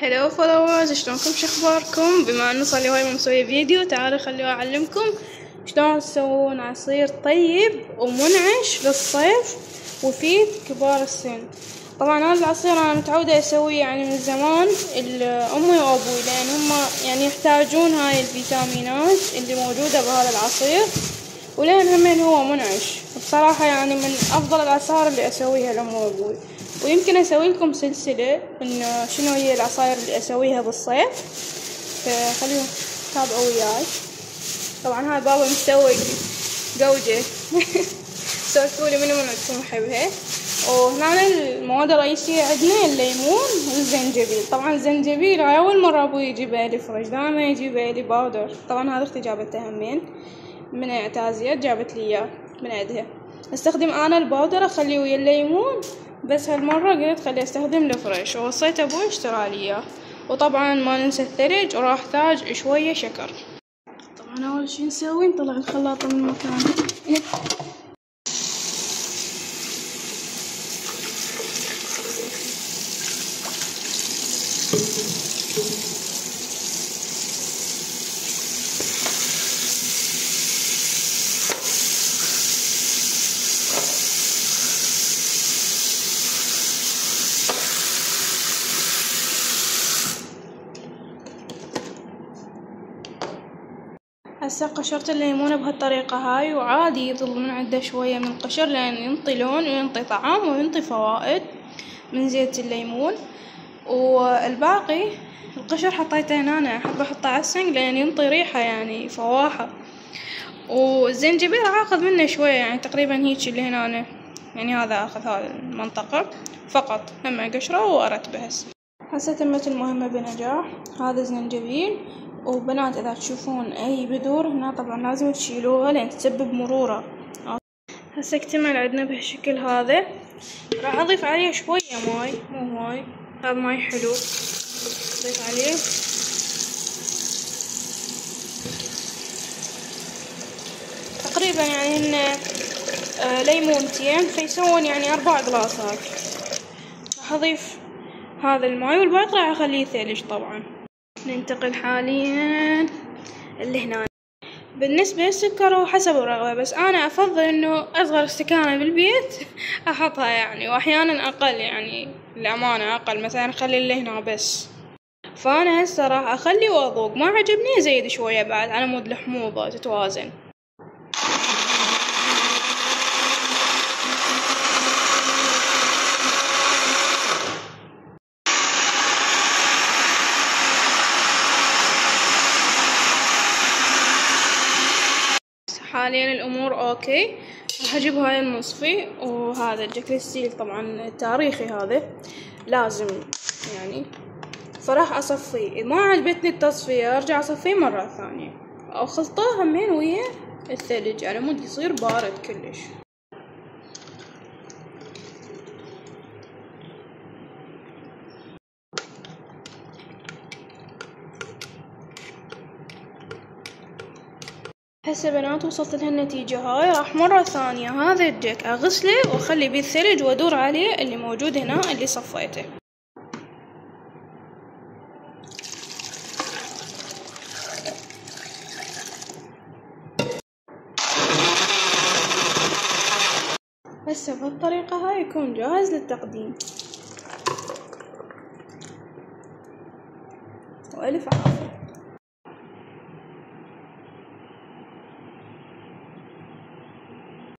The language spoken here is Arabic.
هلو فولورز، شلونكم؟ شخباركم؟ بما انه صار لي هواي ما مسوية فيديو، تعالوا خليني اعلمكم شلون تسوون عصير طيب ومنعش للصيف ويفيد كبار السن. طبعا هذا العصير انا متعودة اسويه يعني من زمان امي وابوي، لان هم يعني يحتاجون هاي الفيتامينات اللي موجودة بهذا العصير، ولين همين هو منعش. بصراحة يعني من افضل العصائر اللي اسويها لامي وابوي. ويمكن اسوي لكم سلسلة انه شنو هي العصاير اللي اسويها بالصيف، فخليهم تابعوا وياي. طبعا هاي بابا مستوي زوجة سولفولي منو عندكم يحبها. وهنا المواد الرئيسية عندنا الليمون والزنجبيل. طبعا الزنجبيل هاي اول مرة ابوي يجيبها لي فريش، دائما يجيبها لي باودر. طبعا هذا اختي جابتها همين من اعتازيات، جابت لي اياه من عندها. استخدم انا الباودر اخليه ويا الليمون، بس هالمرة قلت خلي استخدم الفريش، ووصيت ابوي اشترى لي اياه. وطبعا ما ننسى الثلج، وراح احتاج شوية شكر. طبعا اول شي نسوي نطلع الخلاطة من مكانها. هسه قشرت الليمون بهالطريقة هاي، وعادي يظل من عنده شوية من القشر لأن ينطي لون وينطي طعم وينطي فوائد من زيت الليمون. والباقي القشر حطيته هنا، أنا أحب أحطه على السنق لأن ينطي ريحة يعني فواحة. والزنجبيل راح أخذ منه شوية، يعني تقريبا هيك اللي هنا، يعني هذا أخذ هذه المنطقة فقط، هم قشره وأرتبه. هسه تمت المهمة بنجاح. هذا الزنجبيل، وبنات إذا تشوفون أي بذور هنا طبعا لازم تشيلوها لأن تسبب مرورة. هسه اكتمل عندنا بهالشكل هذا. راح أضيف عليه شوية ماي، مو هواي، هذا ماي حلو. أضيف عليه تقريبا يعني هن ليمونتين، فيسوون يعني 4 قلاصات. راح أضيف هذا الماي، والباقي راح أخليه ثلج. طبعا ننتقل حاليا اللي هنا. بالنسبة للسكر هو حسب الرغبة، بس أنا أفضل إنه أصغر استكانة بالبيت أحطها يعني، وأحيانا أقل، يعني الأمانة أقل، مثلا أخلي اللي هنا بس. فأنا هسه راح أخلي وأذوق، ما عجبني أزيد شوية بعد على مود الحموضة تتوازن. حاليا الأمور أوكي. راح أجيب هاي المصفي وهذا الجاكريستيل، طبعا التاريخي هذا لازم يعني. فراح أصفيه، إذا ما عجبتني التصفية أرجع أصفيه مرة ثانية، أو خلطه همين ويا الثلج على مود يصير بارد كلش. هسه بنات وصلت لها النتيجة هاي. راح مرة ثانية هذا الجك أغسله وأخلي بيه الثلج وأدور عليه اللي موجود هنا اللي صفيته. هسه بهالطريقة هاي يكون جاهز للتقديم. وألف عافية.